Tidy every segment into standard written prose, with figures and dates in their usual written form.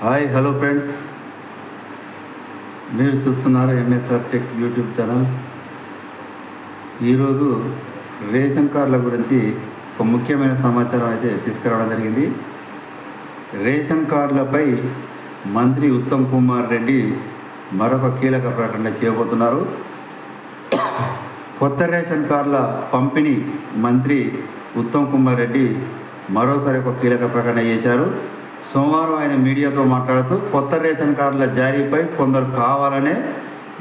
Hi hello friends, మీరు చూస్తున్నారు MSR tech YouTube channel. ఈరోజు రేషన్ కార్డుల గురించి ఒక ముఖ్యమైన సమాచారం అయితే తీసుకురావడం జరిగింది. రేషన్ కార్డులపై మంత్రి ఉత్తమ్ కుమార్ రెడ్డి మరొక కీలక ప్రకటన చేయబోతున్నారు. కొత్త రేషన్ కార్డుల పంపిణీ మంత్రి ఉత్తమ్ కుమార్ రెడ్డి మరోసారి ఒక కీలక ప్రకటన చేశారు. సోమవారం ఆయన మీడియాతో మాట్లాడుతూ కొత్త రేషన్ కార్డుల జారీపై కొందరు కావాలనే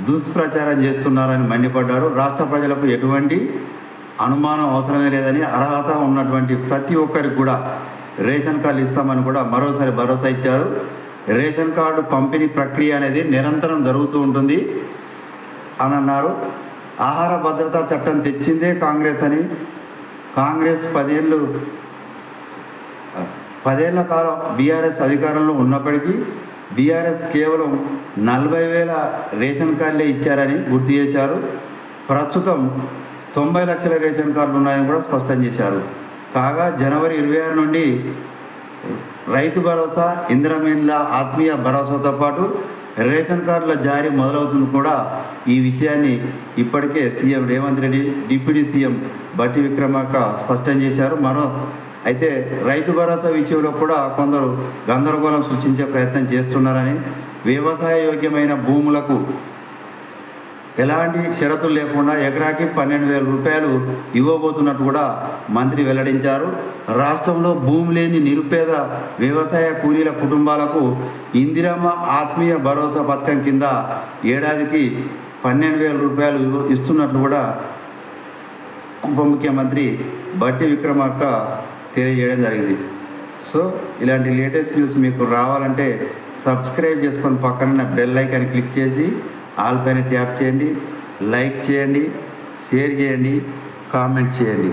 దుష్ప్రచారం చేస్తున్నారని మండిపడ్డారు. రాష్ట్ర ప్రజలకు ఎటువంటి అనుమానం అవసరమే లేదని, అర్హత ఉన్నటువంటి ప్రతి ఒక్కరికి కూడా రేషన్ కార్డు ఇస్తామని కూడా మరోసారి భరోసా ఇచ్చారు. రేషన్ కార్డు పంపిణీ ప్రక్రియ అనేది నిరంతరం జరుగుతూ ఉంటుంది అని అన్నారు. ఆహార భద్రతా చట్టం తెచ్చిందే కాంగ్రెస్ అని, కాంగ్రెస్ 10 ఏళ్ల కాలం బీఆర్ఎస్ అధికారంలో ఉన్నప్పటికీ బీఆర్ఎస్ కేవలం 40,000 రేషన్ కార్డులే ఇచ్చారని గుర్తు చేశారు. ప్రస్తుతం 90 లక్షల రేషన్ కార్డులు ఉన్నాయని కూడా స్పష్టం చేశారు. కాగా జనవరి 26 నుండి రైతు భరోసా, ఇందిరమ్మ ఆత్మీయ భరోసాతో పాటు రేషన్ కార్డుల జారీ మొదలవుతుంది కూడా. ఈ విషయాన్ని ఇప్పటికే CM Revanth Reddy, deputy CM బట్టి విక్రమార్క స్పష్టం చేశారు. అయితే రైతు భరోసా విషయంలో కూడా కొందరు గందరగోళం సృష్టించే ప్రయత్నం చేస్తున్నారని, వ్యవసాయ యోగ్యమైన భూములకు ఎలాంటి షరతులు లేకుండా ఎకరాకి 12,000 రూపాయలు ఇవ్వబోతున్నట్టు కూడా మంత్రి వెల్లడించారు. రాష్ట్రంలో భూమి లేని నిరుపేద వ్యవసాయ కూలీల కుటుంబాలకు ఇందిరమ్మ ఆత్మీయ భరోసా పథకం కింద ఏడాదికి 12,000 రూపాయలు ఇస్తున్నట్లు కూడా ఉప ముఖ్యమంత్రి బట్టి విక్రమార్క తెలియజేయడం జరిగింది. సో ఇలాంటి లేటెస్ట్ న్యూస్ మీకు రావాలంటే సబ్స్క్రైబ్ చేసుకొని పక్కన బెల్ ఐకాన్ క్లిక్ చేసి ఆల్ పైన ట్యాప్ చేయండి, లైక్ చేయండి, షేర్ చేయండి, కామెంట్ చేయండి.